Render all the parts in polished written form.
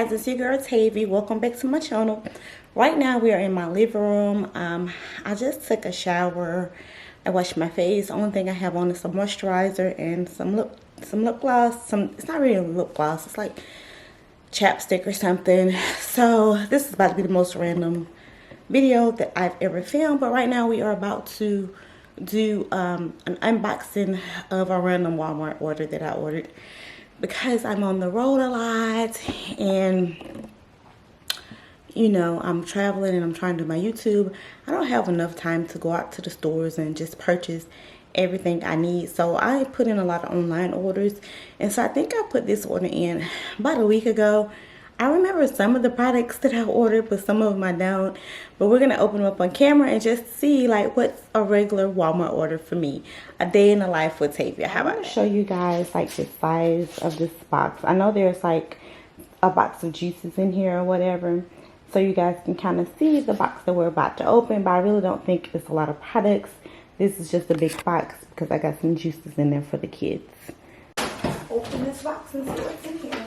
guys, it's your girl Tavy. Welcome back to my channel. Right now we are in my living room. I just took a shower. I washed my face. The only thing I have on is some moisturizer and some lip gloss. It's not really a lip gloss, it's like chapstick or something. So this is about to be the most random video that I've ever filmed, but right now we are about to do an unboxing of a random Walmart order that I ordered because I'm on the road a lot and you know I'm traveling and I'm trying to do my YouTube. I don't have enough time to go out to the stores and just purchase everything I need, so I put in a lot of online orders. And so I think I put this order in about a week ago. I remember some of the products that I ordered, but some of them I don't. But we're gonna open them up on camera and just see like what's a regular Walmart order for me. A day in the life with Tavia. How about I show you guys like the size of this box? I know there's like a box of juices in here or whatever, so you guys can kind of see the box that we're about to open. But I really don't think it's a lot of products. This is just a big box because I got some juices in there for the kids. Open this box and see what's in here.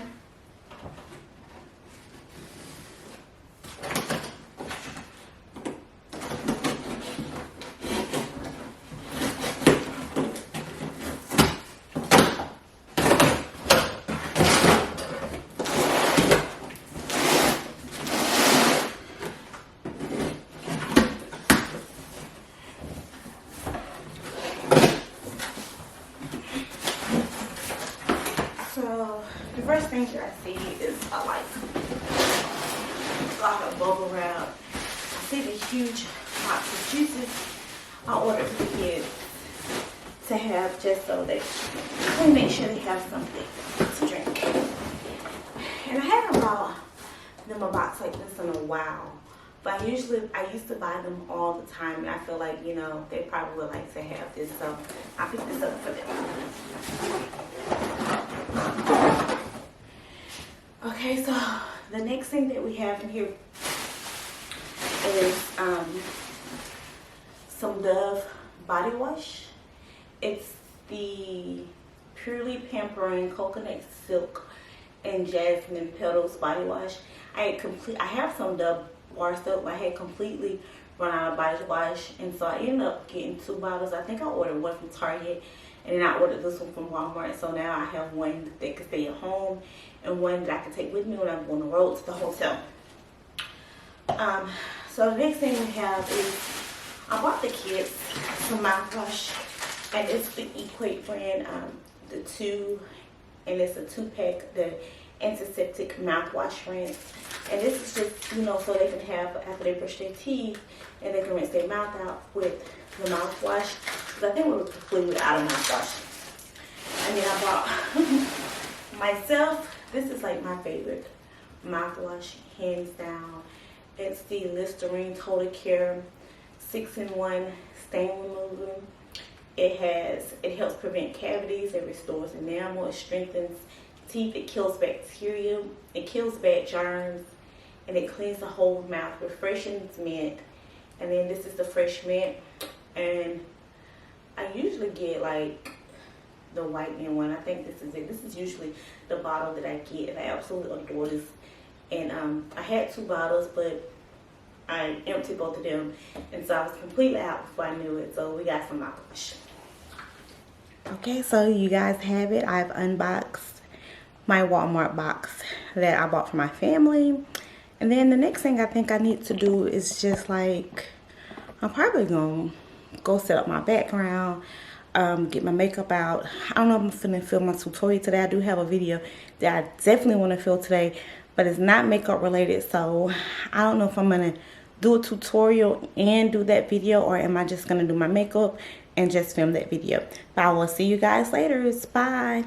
So the first thing that I see is a lot of bubble wrap. I see the huge box of juices I ordered for the kids to have just so they can make sure they have something to drink. And I haven't bought them a box like this in a while, but I used to buy them all the time, and I feel like, you know, they probably would like to have this, so I picked this up for them. Okay, so the next thing that we have in here is some Dove body wash. It's the Purely Pampering Coconut Silk and Jasmine Petals body wash. I have some Dove bar soap. I had completely run out of body wash, and so I ended up getting 2 bottles. I think I ordered one from Target, and then I ordered this one from Walmart. So now I have one that can stay at home and one that I can take with me when I'm on the road to the hotel. So the next thing we have is I bought the kids some mouthwash, and it's the Equate brand, and it's a 2-pack, the antiseptic mouthwash rinse. And this is just, you know, so they can have after they brush their teeth and they can rinse their mouth out with the mouthwash. Because I think we're completely out of mouthwash. And then I bought myself, this is like my favorite mouthwash, hands down. It's the Listerine Total Care 6-in-1 stain remover. It helps prevent cavities, it restores enamel, it strengthens teeth, it kills bacteria, it kills bad germs, and it cleans the whole mouth. Refreshing mint. And then this is the fresh mint, and I usually get like the whitening one. I think this is it. This is usually the bottle that I get, and I absolutely adore this. And I had 2 bottles, but I emptied both of them, and so I was completely out before I knew it. So we got some mouthwash. Okay, so you guys have it. I've unboxed my Walmart box that I bought for my family. And then the next thing I think I need to do is just like, I'm probably gonna go set up my background, get my makeup out. I don't know if I'm finna film my tutorial today. I do have a video that I definitely want to film today, but it's not makeup related, so I don't know if I'm gonna do a tutorial and do that video, or am I just gonna do my makeup and just film that video. But I will see you guys later. Bye.